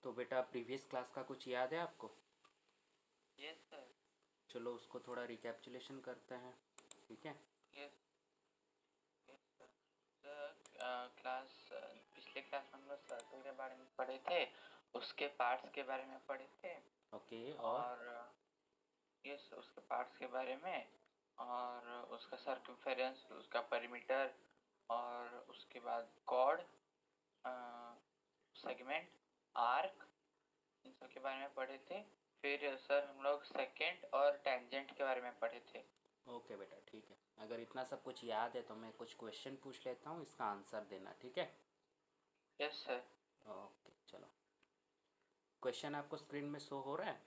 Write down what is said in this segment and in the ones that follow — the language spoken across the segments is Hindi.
तो बेटा प्रीवियस क्लास का कुछ याद है आपको? Yes sir. चलो उसको थोड़ा रिकैप्चुलेशन करते हैं, ठीक है? Yes yes sir. Sir class पिछले क्लास में हम लोग सर्कल के बारे में पढ़े थे, उसके पार्ट्स के बारे में पढ़े थे। ओके। और यस उसके पार्ट्स के बारे में, और उसका सर्कमफेरेंस, उसका परिमीटर, और उसके बाद कॉर्ड, सेगमेंट, आर्क, इन सब के बारे में पढ़े थे। फिर सर हम लोग सेकेंड और टेंजेंट के बारे में पढ़े थे। ओके बेटा, ठीक है। अगर इतना सब कुछ याद है तो मैं कुछ क्वेश्चन पूछ लेता हूँ, इसका आंसर देना, ठीक है? Yes sir. ओके चलो। क्वेश्चन आपको स्क्रीन में शो हो रहा है?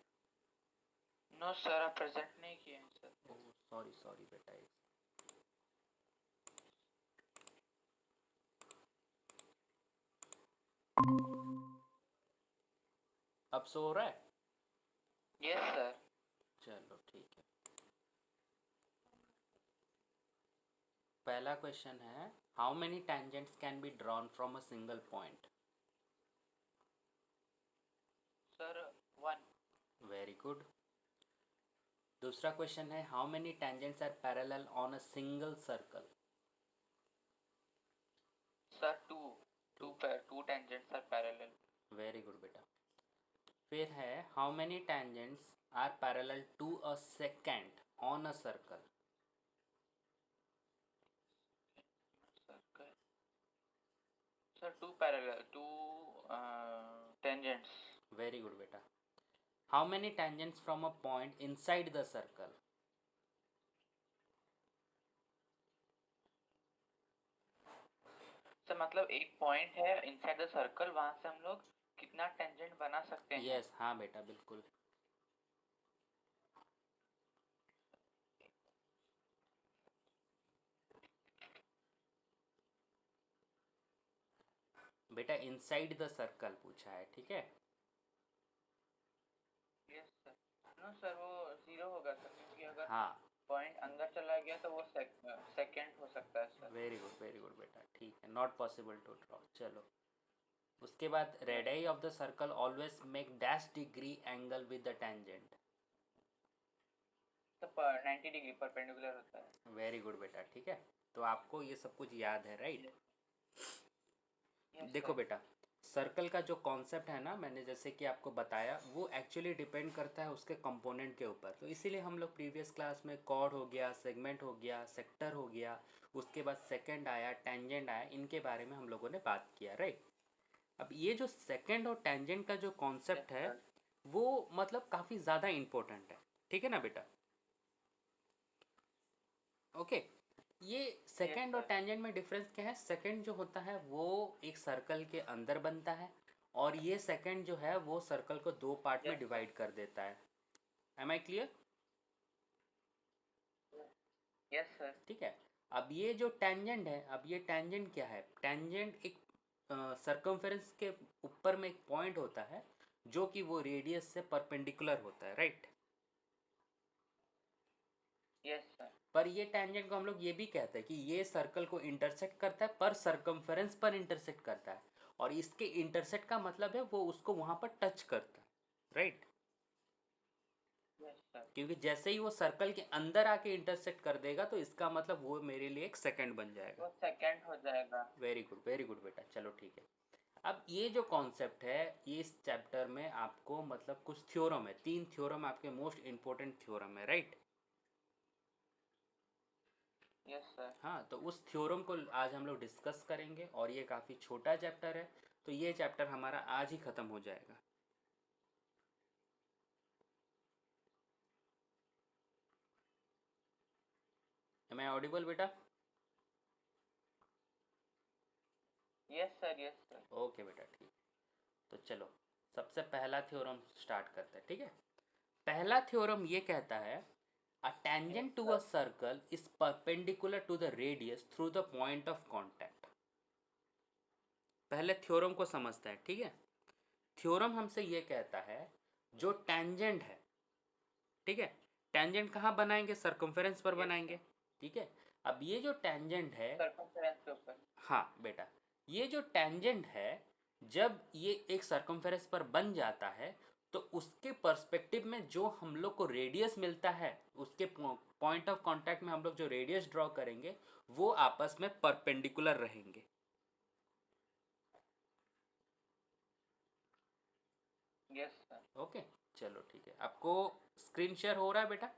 नो सर, आप प्रेजेंट नहीं किए हैं सर। ओह सॉरी सॉरी बेटा। अब शो हो रहा है? Yes sir. चलो ठीक है। पहला क्वेश्चन है, how many tangents can be drawn from a single point? Sir 1। Very good. दूसरा क्वेश्चन है, how many tangents are parallel on a single circle? Sir 2। 2 tangents are parallel. Very good बेटा। फिर है, how many tangents are parallel to a second on a circle? Circle sir 2 parallel, 2 tangents. Very good बेटा। How many tangents from a point inside the circle? Sir मतलब एक पॉइंट है इनसाइड द सर्कल, वहां से हम लोग कितना टेंजेंट बना सकते हैं? यस, हाँ बेटा बिल्कुल। बेटा इनसाइड द सर्कल पूछा है, ठीक है? Yes sir. नो सर, वो 0 होगा सर, क्योंकि अगर हाँ। पॉइंट अंदर चला गया तो वो सेकेंड हो सकता है सर। वेरी गुड बेटा, ठीक है। Not possible to draw. चलो उसके बाद, yes radius of the circle always make dash degree angle with the tangent? तो 90 डिग्री परपेंडिकुलर होता है। वेरी गुड बेटा, ठीक है। तो आपको ये सब कुछ याद है, राइट? यस देखो सर। बेटा, सर्कल का जो कॉन्सेप्ट है ना, मैंने जैसे कि आपको बताया, वो एक्चुअली डिपेंड करता है उसके कंपोनेंट के ऊपर। तो इसीलिए हम लोग प्रीवियस क्लास में कॉर्ड हो गया, सेगमेंट हो गया, सेक्टर हो गया, उसके बाद सेकेंड आया, टेंजेंट आया, इनके बारे में हम लोगों ने बात किया, राइट? अब ये जो सेकेंड और टेंजेंट का जो यस कॉन्सेप्ट है, सर। वो मतलब काफ़ी ज़्यादा इम्पोर्टेंट है, ठीक है ना बेटा? ओके। ये यस सेकेंड और सर। टेंजेंट में डिफरेंस क्या है? सेकेंड जो होता है वो एक सर्कल के अंदर बनता है, और ये सेकेंड जो है वो सर्कल को दो पार्ट में यस सर। डिवाइड कर देता है। Am I clear? Yes sir. ठीक है। अब ये जो टेंजेंट है, अब ये टेंजेंट क्या है? टेंजेंट एक सर्कमफेरेंस के ऊपर में एक पॉइंट होता है जो कि वो रेडियस से परपेंडिकुलर होता है, राइट? Yes sir. पर ये टेंजेंट को हम लोग ये भी कहते हैं कि ये सर्कल को इंटरसेक्ट करता है, पर सर्कमफेरेंस पर इंटरसेक्ट करता है, और इसके इंटरसेक्ट का मतलब है वो उसको वहां पर टच करता है, राइट? Yes sir. क्योंकि जैसे ही वो सर्कल के अंदर आके इंटरसेक्ट कर देगा तो इसका मतलब वो मेरे लिए एक सेकंड बन जाएगा। वो सेकेंड हो जाएगा। वेरी गुड बेटा, चलो ठीक है। अब ये जो कॉन्सेप्ट है, ये इस चैप्टर में आपको मतलब कुछ थ्योरम है, 3 थ्योरम आपके मोस्ट इंपॉर्टेंट थ्योरम है, राइट? Yes sir. हाँ, तो उस थ्योरम को आज हम लोग डिस्कस करेंगे, और ये काफ़ी छोटा चैप्टर है, तो ये चैप्टर हमारा आज ही ख़त्म हो जाएगा। एम आई ऑडिबल बेटा? Yes sir. Yes sir. Okay बेटा, ठीक। तो चलो सबसे पहला थ्योरम स्टार्ट करते हैं, ठीक है? पहला थ्योरम ये कहता है, a yes tangent to a sir. Circle is perpendicular to the radius through the point of contact. पहले थ्योरम को समझते हैं, ठीक है? थ्योरम हमसे ये कहता है, जो टेंजेंट है, ठीक है, टेंजेंट कहाँ बनाएंगे? सर्कमफेरेंस पर यस बनाएंगे, सर। ठीक है? अब ये जो टेंजेंट है, सर्कमफेरेंस के ऊपर। हाँ बेटा, ये जो टेंजेंट है, जब ये एक सर्कमफेरेंस पर बन जाता है तो उसके पर्सपेक्टिव में जो हम लोग को रेडियस मिलता है, उसके पॉइंट ऑफ कांटेक्ट में हम लोग जो रेडियस ड्रॉ करेंगे वो आपस में परपेंडिकुलर रहेंगे। Yes sir. ओके, चलो ठीक है। आपको स्क्रीन शेयर हो रहा है बेटा?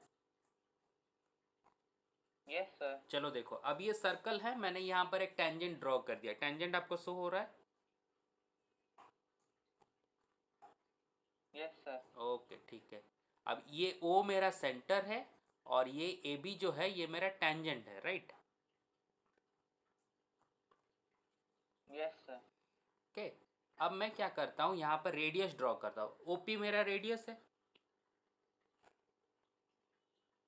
Yes sir. चलो देखो, अब ये सर्कल है, मैंने यहाँ पर एक टेंजेंट ड्रॉ कर दिया। टेंजेंट आपको शो हो रहा है? Yes sir. ओके ठीक है। अब ये ओ मेरा सेंटर है और ये ए बी जो है ये मेरा टेंजेंट है, राइट? Yes sir. ओके, अब मैं क्या करता हूँ, यहाँ पर रेडियस ड्रॉ करता हूँ। ओपी मेरा रेडियस है,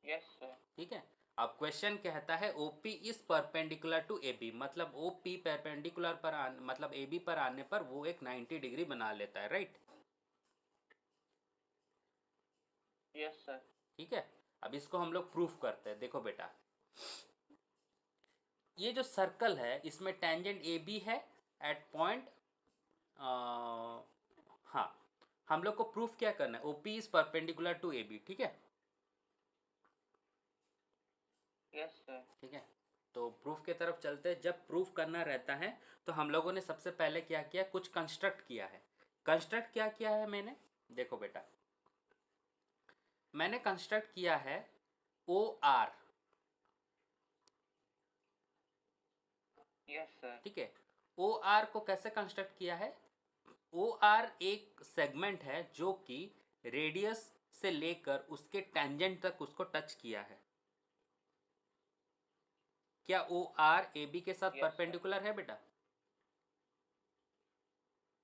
यस सर। ठीक है। अब क्वेश्चन कहता है O P is perpendicular to A B, मतलब ओपी परपेंडिकुलर पर मतलब ए बी पर आने पर वो एक 90 डिग्री बना लेता है, राइट? Yes sir. ठीक है। अब इसको हम लोग प्रूफ करते हैं। देखो बेटा, ये जो सर्कल है इसमें टेंजेंट ए बी है एट पॉइंट, हाँ, हम लोग को प्रूफ क्या करना है, O P is perpendicular to A B, ठीक है। Yes sir. ठीक है, तो प्रूफ की तरफ चलते हैं। जब प्रूफ करना रहता है तो हम लोगों ने सबसे पहले क्या किया, कुछ कंस्ट्रक्ट किया है। कंस्ट्रक्ट क्या किया है मैंने, देखो बेटा, मैंने कंस्ट्रक्ट किया है ओ आर, यस सर। ठीक है। ओ आर को कैसे कंस्ट्रक्ट किया है, ओ आर एक सेगमेंट है जो कि रेडियस से लेकर उसके टेंजेंट तक उसको टच किया है। क्या ओ आर ए बी के साथ यस सर। परपेंडिकुलर है बेटा?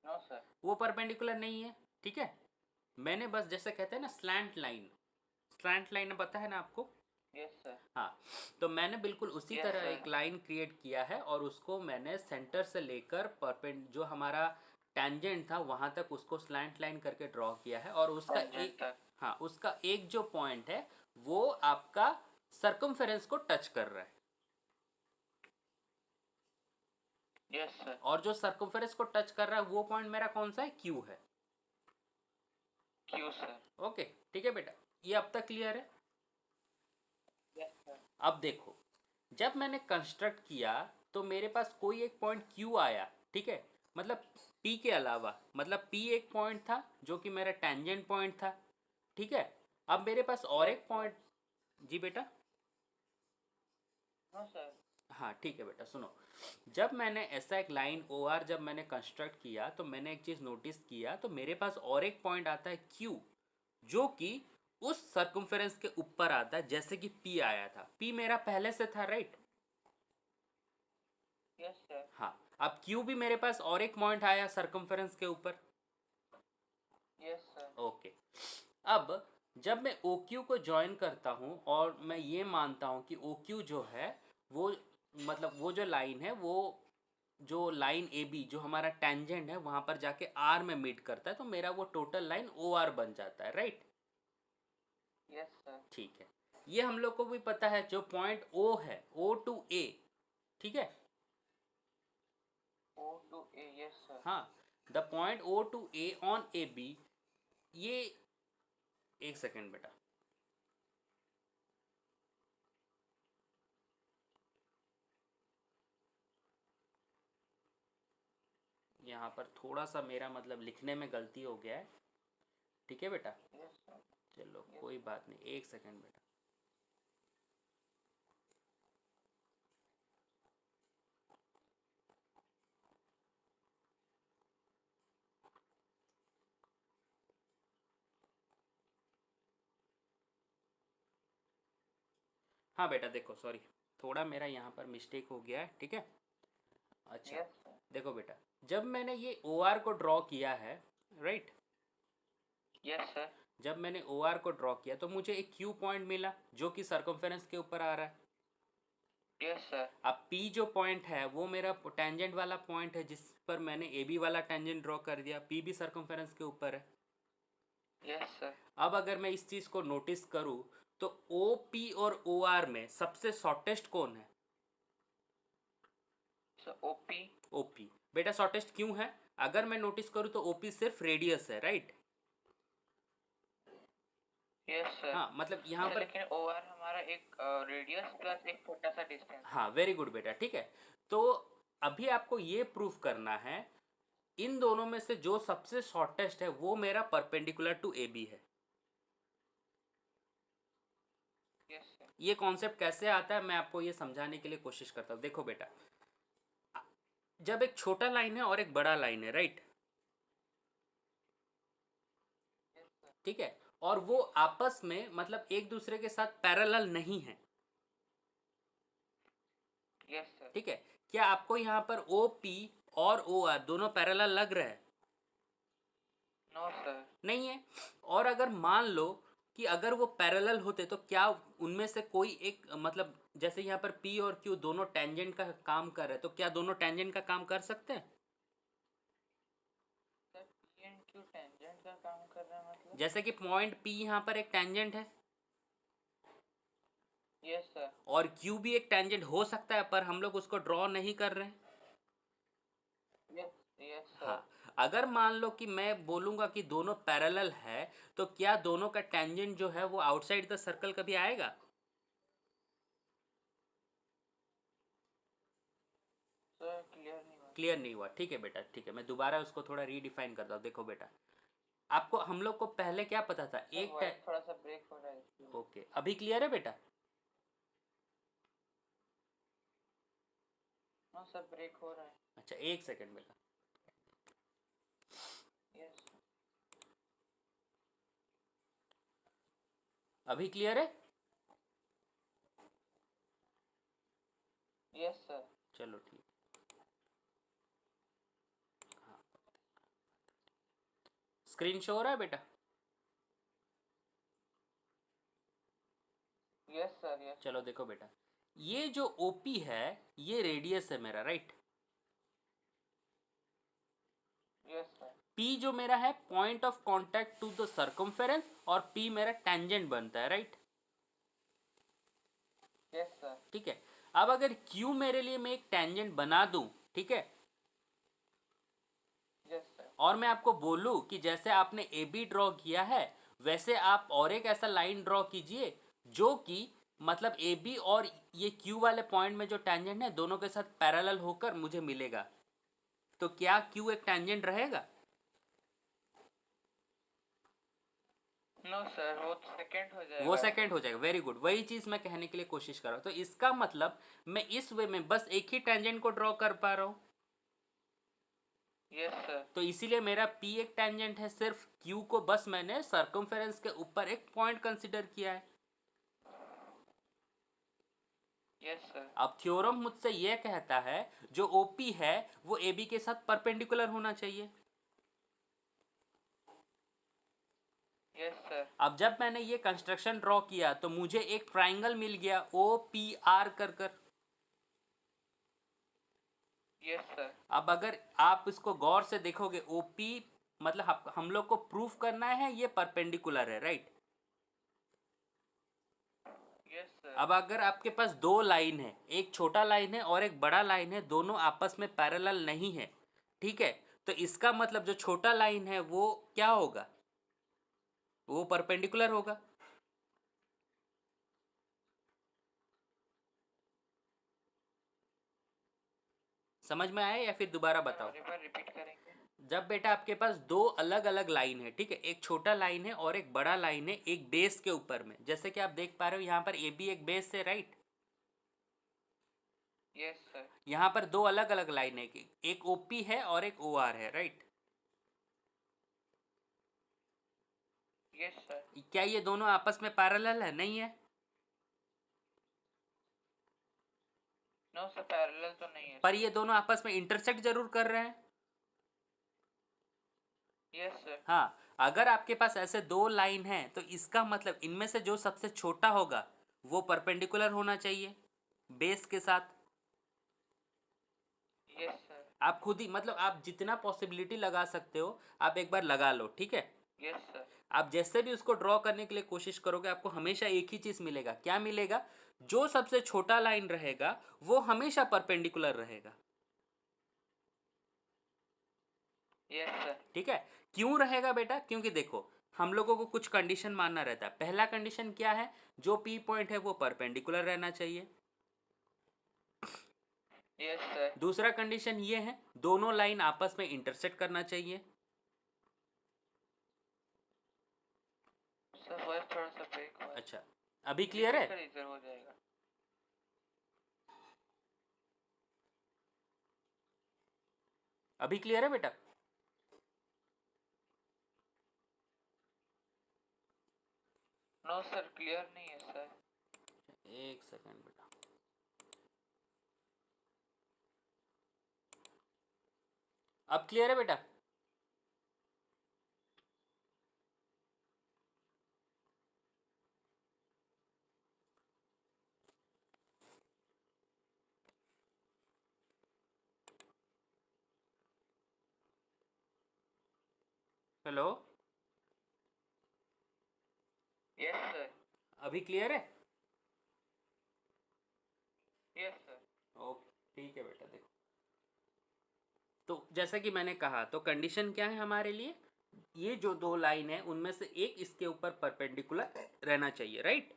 No sir. वो परपेंडिकुलर नहीं है, ठीक है। मैंने बस जैसे कहते हैं ना स्लैंट लाइन, स्लैंट लाइन पता है ना आपको? Yes sir. हाँ, तो मैंने बिल्कुल उसी यस तरह एक सर। लाइन क्रिएट किया है और उसको मैंने सेंटर से लेकर जो हमारा टेंजेंट था वहाँ तक उसको स्लैंट लाइन करके ड्रॉ किया है। और उसका टेंजेंट एक, तक। हाँ, उसका एक जो पॉइंट है वो आपका सर्कमफेरेंस को टच कर रहा है। Yes sir. और जो सर्कमफेरेंस को टच कर रहा है वो पॉइंट मेरा कौन सा है, क्यू है। Q sir. ओके, ठीक है बेटा, ये अब तक क्लियर है? Yes sir. अब देखो, जब मैंने कंस्ट्रक्ट किया तो मेरे पास कोई एक पॉइंट क्यू आया, ठीक है। मतलब पी के अलावा, मतलब पी एक पॉइंट था जो कि मेरा टेंजेंट पॉइंट था, ठीक है। अब मेरे पास और यस एक सर। पॉइंट, जी बेटा, नो सर। हाँ ठीक है बेटा, सुनो। जब मैंने ऐसा एक लाइन ओ आर जब मैंने कंस्ट्रक्ट किया तो मैंने एक चीज़ नोटिस किया, तो मेरे पास और एक पॉइंट आता है क्यू जो कि उस सर्कमफेरेंस के ऊपर आता है, जैसे कि पी आया था। पी मेरा पहले से था, राइट? Yes sir. हाँ, अब क्यू भी मेरे पास और एक पॉइंट आया सर्कमफेरेंस के ऊपर। Yes sir. ओके, अब जब मैं ओ क्यू को ज्वाइन करता हूँ और मैं ये मानता हूँ कि ओ क्यू जो है वो, मतलब वो जो लाइन है वो, जो लाइन ए बी जो हमारा टेंजेंट है वहाँ पर जाके आर में मीट करता है, तो मेरा वो टोटल लाइन ओ आर बन जाता है, राइट? Yes sir. ठीक है, ये हम लोग को भी पता है। जो पॉइंट ओ है, ओ टू ए, ठीक है। O to A. Yes sir. हाँ, the point O to A on A B, ये, एक सेकेंड बेटा, यहाँ पर थोड़ा सा मेरा मतलब लिखने में गलती हो गया है, ठीक है बेटा। Yes sir. चलो यस कोई सर। बात नहीं, एक सेकेंड बेटा। हाँ बेटा देखो, सॉरी, थोड़ा मेरा यहाँ पर मिस्टेक हो गया है, ठीक है। अच्छा, यस सर। देखो बेटा, जब मैंने ये ओ आर को ड्रॉ किया है, राइट, यस सर। जब मैंने ओ आर को ड्रॉ किया तो मुझे एक क्यू पॉइंट मिला जो कि सर्कमफेरेंस के ऊपर आ रहा है। Yes sir. अब पी जो पॉइंट है वो मेरा टेंजेंट वाला पॉइंट है जिस पर मैंने ए बी वाला टेंजेंट ड्रॉ कर दिया। पी भी सर्कमफेरेंस के ऊपर है। Yes sir. अब अगर मैं इस चीज़ को नोटिस करूँ तो ओ पी और ओ आर में सबसे शॉर्टेस्ट कौन है? Sir O P. O P. बेटा शॉर्टेस्ट क्यों है? अगर मैं नोटिस करूँ तो ओपी सिर्फ रेडियस है, राइट? Yes sir. हाँ, मतलब यहाँ सर पर लेकिन ओआर हमारा एक रेडियस प्लस एक छोटा सा डिस्टेंस। हाँ, वेरी गुड बेटा, ठीक है। तो अभी आपको ये प्रूफ करना है इन दोनों में से जो सबसे शॉर्टेस्ट है वो मेरा परपेंडिकुलर टू ए बी है। Yes sir. ये कॉन्सेप्ट कैसे आता है मैं आपको ये समझाने के लिए कोशिश करता हूँ। देखो बेटा, जब एक छोटा लाइन है और एक बड़ा लाइन है, राइट? ठीक है, और वो आपस में मतलब एक दूसरे के साथ पैरेलल नहीं है, यस सर। ठीक है? क्या आपको यहाँ पर ओ पी और ओ आर दोनों पैरेलल लग रहा है? No sir. नहीं है। और अगर मान लो कि अगर वो पैरेलल होते तो क्या उनमें से कोई एक मतलब जैसे यहाँ पर पी और क्यू दोनों टेंजेंट का काम कर रहे हैं, तो क्या दोनों टेंजेंट का काम कर सकते हैं? Sir P and Q tangent का काम कर रहा है मतलब? जैसे कि पॉइंट पी यहाँ पर एक टेंजेंट है यस सर। और क्यू भी एक टेंजेंट हो सकता है, पर हम लोग उसको ड्रॉ नहीं कर रहे हैं। Yes yes sir. हाँ, अगर मान लो कि मैं बोलूंगा कि दोनों पैरेलल है, तो क्या दोनों का टेंजेंट जो है वो आउटसाइड द सर्कल कभी आएगा? सर क्लियर नहीं हुआ। क्लियर नहीं हुआ, ठीक है बेटा, ठीक है, मैं दोबारा उसको थोड़ा रीडिफाइन करता हूँ। देखो बेटा, आपको हम लोग को पहले क्या पता था? सर वॉइस थोड़ा सा ब्रेक हो रहा है इसलिए। ओके, अभी क्लियर है बेटा? हाँ सर ब्रेक हो रहा है। अच्छा, एक सेकंड बेटा। यस अभी क्लियर है? Yes sir. चलो ठीक। हाँ, स्क्रीन शो हो रहा है बेटा? Yes sir. यस चलो देखो बेटा, ये जो ओपी है ये रेडियस है मेरा, राइट? Yes sir. पी जो मेरा है point of contact to the circumference, और पी मेरा टेंजेंट बनता है, राइट? Yes sir. ठीक है। अब अगर क्यू मेरे लिए मैं एक टेंजेंट बना दूं, ठीक है, यस सर। और मैं आपको बोलूं कि जैसे आपने ए बी ड्रॉ किया है वैसे आप और एक ऐसा लाइन ड्रॉ कीजिए जो कि मतलब ए बी और ये क्यू वाले पॉइंट में जो टेंजेंट है दोनों के साथ पैरेलल होकर मुझे मिलेगा, तो क्या क्यू एक टेंजेंट रहेगा? नो सर वो सेकंड हो जाएगा। वो सेकंड हो जाएगा, वेरी गुड, वही चीज मैं कहने के लिए कोशिश कर रहा हूं। तो इसका मतलब मैं इस वे में बस एक ही टेंजेंट को ड्रॉ कर पा रहा हूं। Yes sir. तो इसीलिए मेरा P एक टेंजेंट है, सिर्फ Q को बस मैंने सर्कमफेरेंस के ऊपर एक पॉइंट कंसीडर किया है। Yes sir. अब थ्योरम मुझसे यह कहता है जो OP है वो AB के साथ परपेंडिकुलर होना चाहिए। Yes sir. अब जब मैंने ये कंस्ट्रक्शन ड्रॉ किया तो मुझे एक ट्राइंगल मिल गया OPR कर कर। Yes sir. अब अगर आप इसको गौर से देखोगे OP मतलब हम लोग को प्रूफ करना है ये परपेंडिकुलर है, राइट? Yes sir. अब अगर आपके पास दो लाइन है, एक छोटा लाइन है और एक बड़ा लाइन है, दोनों आपस में पैरेलल नहीं है, ठीक है, तो इसका मतलब जो छोटा लाइन है वो क्या होगा? वो परपेंडिकुलर होगा। समझ में आया या फिर दोबारा बताओ? एक बार रिपीट करेंगे? जब बेटा आपके पास दो अलग अलग लाइन है, ठीक है, एक छोटा लाइन है और एक बड़ा लाइन है एक बेस के ऊपर में, जैसे कि आप देख पा रहे हो यहाँ पर ए बी एक बेस है, राइट? Yes sir. यहाँ पर दो अलग अलग लाइन है, एक ओपी है और एक ओ आर है, राइट? Yes sir. क्या ये दोनों आपस में पैरेलल है? नहीं है। नो सर पैरेलल तो नहीं है पर ये दोनों आपस में इंटरसेक्ट जरूर कर रहे हैं। Yes sir. हाँ, अगर आपके पास ऐसे दो लाइन हैं तो इसका मतलब इनमें से जो सबसे छोटा होगा वो परपेंडिकुलर होना चाहिए बेस के साथ। Yes sir. आप खुद ही मतलब आप जितना पॉसिबिलिटी लगा सकते हो आप एक बार लगा लो, ठीक है? Yes sir. आप जैसे भी उसको ड्रॉ करने के लिए कोशिश करोगे आपको हमेशा एक ही चीज मिलेगा। क्या मिलेगा? जो सबसे छोटा लाइन रहेगा वो हमेशा परपेंडिकुलर रहेगा। Yes sir. ठीक है। क्यों रहेगा बेटा? क्योंकि देखो हम लोगों को कुछ कंडीशन मानना रहता है। पहला कंडीशन क्या है? जो पी पॉइंट है वो परपेंडिकुलर रहना चाहिए। Yes sir. दूसरा कंडीशन ये है दोनों लाइन आपस में इंटरसेक्ट करना चाहिए। सर वॉइस थोड़ा सा ब्रेक हुआ है। अच्छा, अभी क्लियर है? कर इधर हो जाएगा। अभी क्लियर है बेटा? नो सर क्लियर नहीं है सर। एक सेकंड बेटा। अब क्लियर है बेटा? Hello, yes sir. अभी क्लियर है? Yes sir. ओके, ठीक है बेटा। देखो तो जैसा कि मैंने कहा, तो कंडीशन क्या है हमारे लिए? ये जो दो लाइन है उनमें से एक इसके ऊपर परपेंडिकुलर रहना चाहिए, राइट?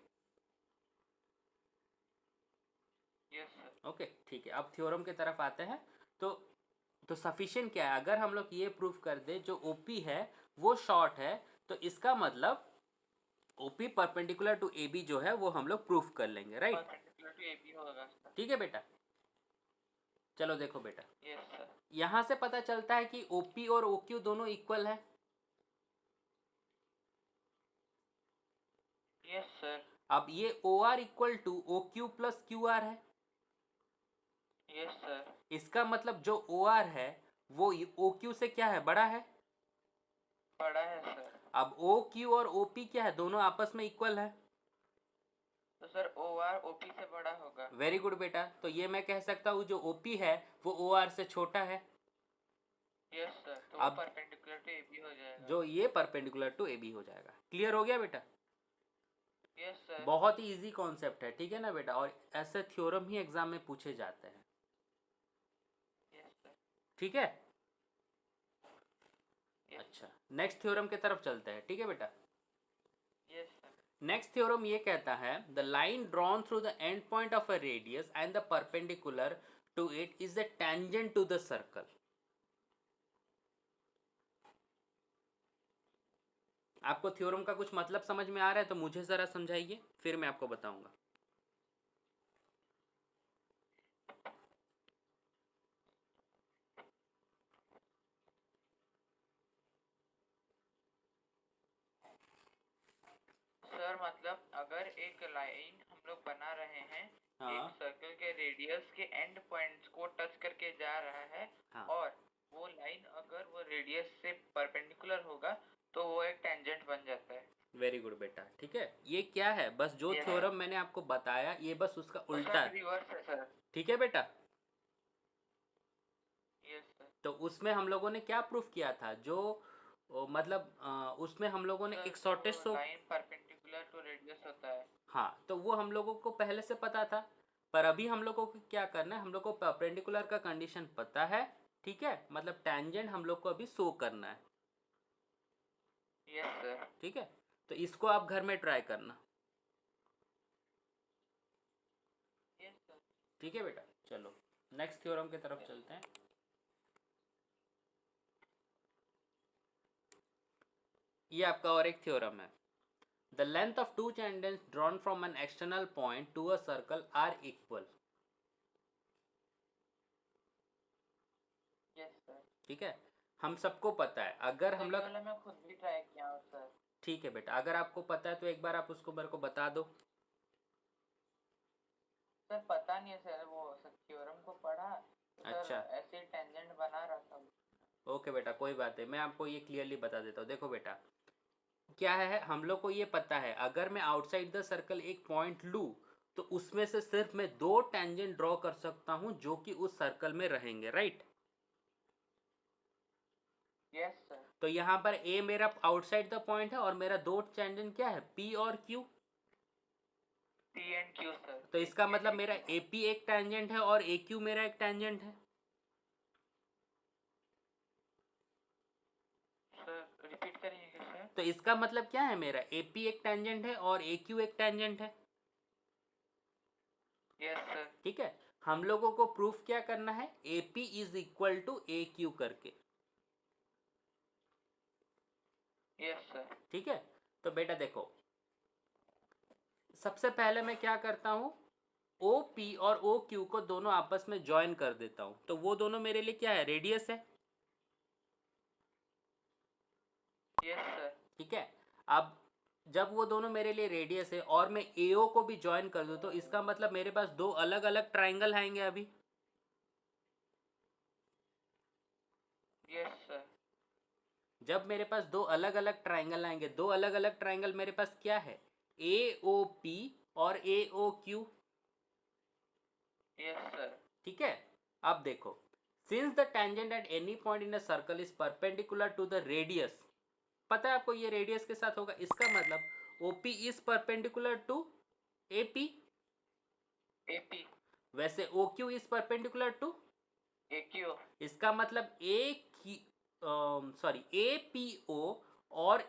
Yes sir. ओके, ठीक है। अब थ्योरम की तरफ आते हैं। तो सफिशिएंट क्या है? अगर हम लोग ये प्रूफ कर दे जो ओपी है वो शॉर्ट है, तो इसका मतलब O P perpendicular to A B जो है वो हम लोग प्रूफ कर लेंगे, राइट? परपेंडिकुलर टू एबी होगा सर। ठीक है बेटा। चलो देखो बेटा, यस सर। यहां से पता चलता है कि ओपी और ओक्यू दोनों इक्वल है। Yes sir. अब ये O R equal to O Q plus Q R है। Yes sir. इसका मतलब जो ओ आर है वो ओ क्यू से क्या है? बड़ा है। बड़ा है सर। अब ओ क्यू और ओ पी क्या है? दोनों आपस में इक्वल है। तो सर ओ आर ओपी से बड़ा होगा। वेरी गुड बेटा। तो ये मैं कह सकता हूँ जो ओपी है वो ओ आर से छोटा है। Yes sir. तो अब परपेंडिकुलर टू एबी हो जाएगा। जो ये परपेंडिकुलर टू ए बी हो जाएगा। क्लियर हो गया बेटा? Yes sir. बहुत ही इजी कॉन्सेप्ट है, ठीक है ना बेटा? और ऐसे थ्योरम ही एग्जाम में पूछे जाते हैं, यस सर। ठीक है? यस अच्छा, नेक्स्ट थ्योरम की तरफ चलते हैं, ठीक है बेटा? Yes sir. नेक्स्ट थ्योरम ये कहता है the line drawn through the end point of a radius and the perpendicular to it is the tangent to the circle. आपको थ्योरम का कुछ मतलब समझ में आ रहा है तो मुझे जरा समझाइए, फिर मैं आपको बताऊंगा। सर मतलब अगर एक लाइन हम लोग बना रहे हैं, हाँ एक सर्कल के रेडियस के एंड पॉइंट्स को टच करके जा रहा है, हाँ, और वो लाइन अगर वो रेडियस से परपेंडिकुलर होगा तो वो एक टेंजेंट बन जाता है। वेरी गुड बेटा। ठीक है, ये क्या है? बस जो यस थ्योरम मैंने आपको बताया ये बस उसका तो उल्टा सर है। रिवर्स है सर। ठीक है बेटा? Yes sir. तो उसमें हम लोगों ने क्या प्रूफ किया था? जो मतलब उसमें हम लोगों ने सर एक जो shortage so, line perpendicular to radius होता है। हाँ, तो वो हम लोगों को पहले से पता था। पर अभी हम लोगों को क्या करना है? हम लोग को परपेंडिकुलर का कंडीशन पता है, ठीक है? मतलब टेंजेंट हम लोग को अभी शो करना है। Yes sir. ठीक है, तो इसको आप घर में ट्राई करना। Yes sir. ठीक है बेटा? चलो नेक्स्ट थ्योरम की तरफ चलते हैं। ये आपका और एक थ्योरम है। The length of two tangents drawn from an external point to a circle are equal. Yes sir. ठीक है, हम सबको पता है अगर सर हम ये लोग, वाला मैं खुद भी ट्राई किया हूँ सर। ठीक है बेटा, अगर आपको पता है तो एक बार आप उसको मेरे को बता दो। सर पता नहीं है सर, वो सर थ्योरम को पढ़ा तो सर अच्छा, ऐसे ही टेंजेंट बना रहा था। ओके बेटा, कोई बात नहीं, मैं आपको ये क्लियरली बता देता हूँ। देखो बेटा, क्या है, हम लोग को ये पता है अगर मैं आउटसाइड द सर्कल एक पॉइंट लूँ तो उसमें से सिर्फ मैं दो टेंजेंट ड्रॉ कर सकता हूँ जो कि उस सर्कल में रहेंगे, राइट? Yes sir. तो यहाँ पर ए मेरा आउटसाइड द पॉइंट है और मेरा दो टेंजेंट क्या है? पी और Q. P and Q sir. तो इसका AP मतलब एंड मेरा AQ। ए पी एक टेंजेंट है और ए क्यू मेरा एक टेंजेंट है। तो इसका मतलब क्या है, मेरा AP एक टेंजेंट है और AQ एक टेंजेंट है। Yes sir. ठीक है, हम लोगों को प्रूफ क्या करना है, AP is equal to AQ करके। Yes sir. ठीक है, तो बेटा देखो, सबसे पहले मैं क्या करता हूं, OP और OQ को दोनों आपस में ज्वाइन कर देता हूं। तो वो दोनों मेरे लिए क्या है, रेडियस है। Yes sir. ठीक है, अब जब वो दोनों मेरे लिए रेडियस है और मैं AO को भी ज्वाइन कर दूं, तो इसका मतलब मेरे पास दो अलग अलग ट्राइंगल आएंगे अभी। Yes sir. जब मेरे पास दो अलग अलग ट्राइंगल आएंगे, दो अलग अलग ट्राइंगल मेरे पास क्या है, AOP और AOQ। Yes sir. ठीक है, अब देखो, since the tangent at any point in a circle is perpendicular to the radius, पता है आपको ये रेडियस के साथ होगा, इसका मतलब OP is perpendicular to AP। AP। वैसे OQ is perpendicular to, AQ। इसका मतलब APO और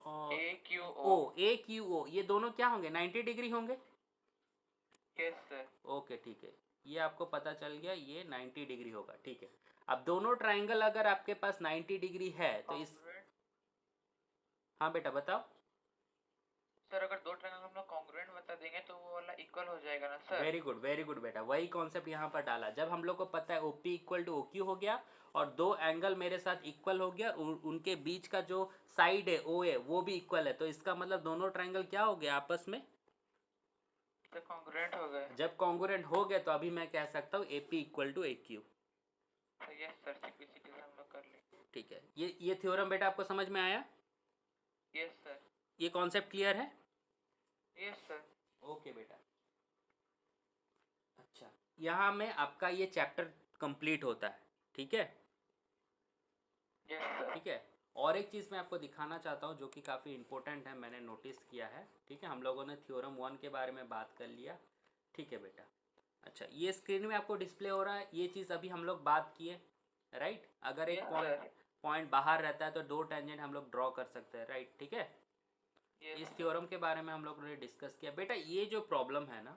AQO। AQO ये दोनों क्या होंगे, 90 डिग्री होंगे। Yes sir. ओके ठीक है, ये आपको पता चल गया, ये 90 डिग्री होगा। ठीक है, अब दोनों ट्राइंगल अगर आपके पास 90 डिग्री है तो इस, हाँ बेटा बताओ। सर अगर दो ट्रायंगल हम लोग कॉन्ग्रुएंट बता देंगे तो वो वाला इक्वल हो जाएगा ना सर। वेरी गुड बेटा, वही कॉन्सेप्ट यहाँ पर डाला। जब हम लोग को पता है OP इक्वल टू OQ हो गया और दो एंगल मेरे साथ इक्वल हो गया, उनके बीच का जो साइड है OA वो भी इक्वल है, तो इसका मतलब दोनों ट्राइंगल क्या हो गया आपस में, तो कॉन्ग्रुएंट हो गए। जब कॉन्ग्रुएंट हो गए तो अभी मैं कह सकता हूँ AP इक्वल टू AQ। तो यस सर, सिंपलिसिटी से हम लोग कर लेंगे। ठीक है, ये थ्योरम बेटा आपको समझ में आया, यस सर। ये कॉन्सेप्ट क्लियर है। Yes sir. ओके बेटा, अच्छा, यहाँ में आपका ये चैप्टर कंप्लीट होता है। ठीक है, यस सर। ठीक है, और एक चीज़ मैं आपको दिखाना चाहता हूँ जो कि काफ़ी इंपॉर्टेंट है, मैंने नोटिस किया है। ठीक है, हम लोगों ने थ्योरम 1 के बारे में बात कर लिया। ठीक है बेटा, अच्छा ये स्क्रीन में आपको डिस्प्ले हो रहा है, ये चीज़ अभी हम लोग बात किए, राइट। अगर एक यस पॉइंट सर। पॉइंट बाहर रहता है तो दो टेंजेंट हम लोग ड्रॉ कर सकते हैं, राइट। ठीक है, यस इस सर। थ्योरम के बारे में हम लोगों ने डिस्कस किया। बेटा ये जो प्रॉब्लम है ना,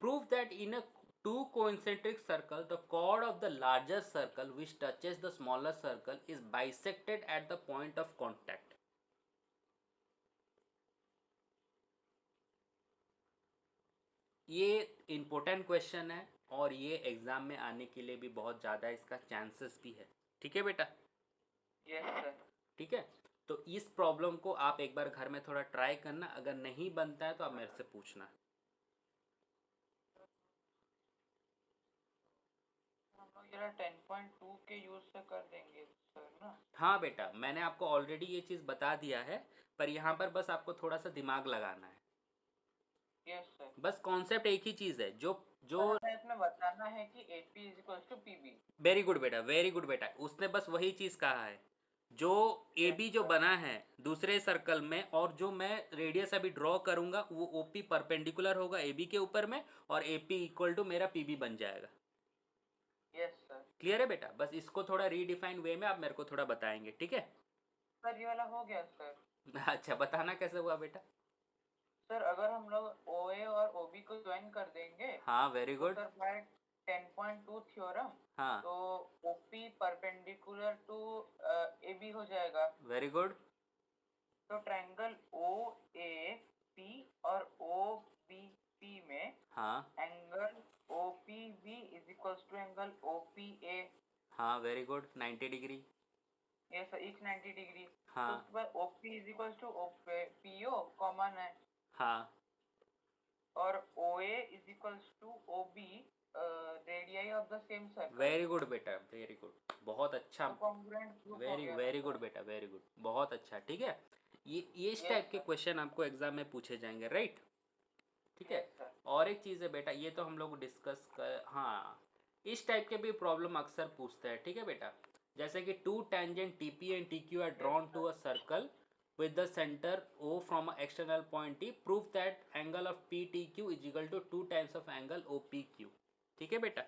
prove that in a two concentric circle the chord of the larger circle which touches the smaller circle is bisected at the point of contact। ये इम्पोर्टेंट क्वेश्चन है और ये एग्जाम में आने के लिए भी बहुत ज़्यादा इसका चांसेस भी है। ठीक है बेटा, यस सर। ठीक है, तो इस प्रॉब्लम को आप एक बार घर में थोड़ा ट्राई करना, अगर नहीं बनता है तो आप मेरे से पूछना। हम लोग जरा 10.2 के यूज से कर देंगे सर ना। हाँ बेटा, मैंने आपको ऑलरेडी ये चीज़ बता दिया है, पर यहाँ पर बस आपको थोड़ा सा दिमाग लगाना है। Yes sir. बस कॉन्सेप्ट एक ही चीज़ है, जो जो सर हमें इसमें बताना है कि AP is equal to PB। Very good बेटा, वेरी गुड बेटा, उसने बस वही चीज़ कहा है। जो यस AB जो सर। बना है दूसरे सर्कल में, और जो मैं रेडियस अभी ड्रॉ करूंगा वो OP परपेंडिकुलर होगा AB के ऊपर में, और AP इक्वल टू मेरा PB बन जाएगा। Yes sir. क्लियर है बेटा, बस इसको थोड़ा रीडिफाइन वे में आप मेरे को थोड़ा बताएंगे। ठीक है सर ये वाला हो गया सर। अच्छा, बताना कैसे हुआ बेटा। सर अगर हम लोग OA और OB को ज्वाइन कर देंगे हाँ वेरी तो गुड, सर बाय 10.2 थ्योरम हाँ तो OP परपेंडिकुलर टू AB हो जाएगा। वेरी गुड, तो ट्रायंगल OAP और OBP में हाँ angle OPB is equals to angle OPA। हाँ वेरी गुड, 90 डिग्री, ये सर इच 90 डिग्री। तो हाँ उसके बाद OP is equals to PO common है, हाँ और OA is equals to OB radius of the same circle. Very good बेटा, वेरी गुड, बहुत अच्छा, तो कॉन्ग्रुएंट प्रूफ हो वेरी गया वेरी ना गुड बेटा, वेरी गुड, बहुत अच्छा। ठीक है, ये इस सर। टाइप यस के सर। क्वेश्चन आपको एग्जाम में पूछे जाएंगे, राइट। ठीक है, यस सर। और एक चीज़ है बेटा, ये तो हम लोग डिस्कस कर, हाँ इस टाइप के भी प्रॉब्लम अक्सर पूछते हैं। ठीक है बेटा, जैसे कि two tangent TP and TQ are drawn to a circle with the center O from a external point T, prove that angle of PTQ is equal to 2 times of angle OPQ। ठीक है बेटा,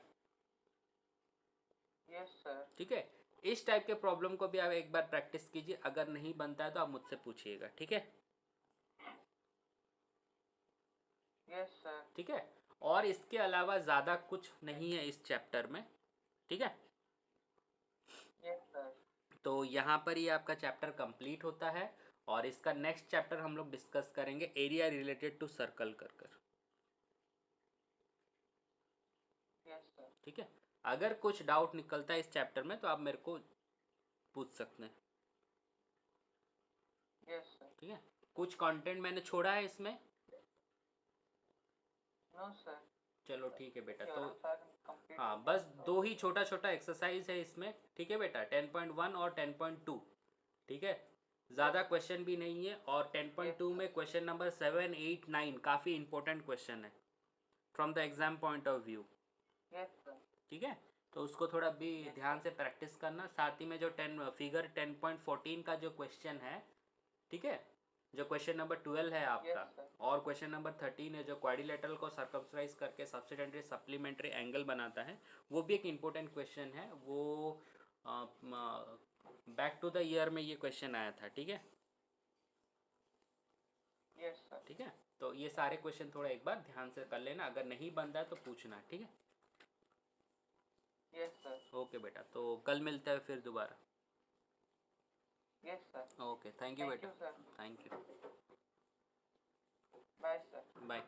यस सर। ठीक है, इस टाइप के प्रॉब्लम को भी आप एक बार प्रैक्टिस कीजिए, अगर नहीं बनता है तो आप मुझसे पूछिएगा, ठीक है? Yes sir. ठीक है, और इसके अलावा ज़्यादा कुछ नहीं है इस चैप्टर में, ठीक है? Yes sir. तो यहाँ पर ही आपका चैप्टर कंप्लीट होता है, और इसका नेक्स्ट चैप्टर हम लोग डिस्कस करेंगे एरिया रिलेटेड टू सर्कल कर। Yes sir. ठीक है, अगर कुछ डाउट निकलता है इस चैप्टर में तो आप मेरे को पूछ सकते हैं। Yes sir. ठीक है, कुछ कंटेंट मैंने छोड़ा है इसमें? No sir. चलो ठीक है बेटा, तो थ्योरम सारे कंप्लीट हाँ, हो गए बस तो दो ही छोटा छोटा एक्सरसाइज है इसमें, ठीक है बेटा, 10.1 और 10.2, ठीक है? ज़्यादा क्वेश्चन भी नहीं है, और 10.2 यस में क्वेश्चन नंबर 7, 8, 9 काफ़ी इंपॉर्टेंट क्वेश्चन है from the exam point of view, yes sir. ठीक है? तो उसको थोड़ा भी Yes, ध्यान sir. से प्रैक्टिस करना, साथ ही में जो फिगर 10.14 का जो क्वेश्चन है, ठीक है, जो क्वेश्चन नंबर 12 है आपका, Yes, sir. और क्वेश्चन नंबर 13 है जो क्वाड्रिलेटरल को सर्कमस्क्राइज करके सब्सिडेंट्री सप्लीमेंट्री एंगल बनाता है, वो भी एक इम्पोर्टेंट क्वेश्चन है। वो बैक टू द ईयर में ये क्वेश्चन आया था, ठीक है? Yes, sir. ठीक है, तो ये सारे क्वेश्चन थोड़ा एक बार ध्यान से कर लेना, अगर नहीं बनता है तो पूछना, ठीक है? Yes, sir. ओके बेटा, तो कल मिलते हैं फिर दोबारा। Yes, sir. Okay, thank you Thank बेटा, you, sir. Thank you, Bye, sir. Bye.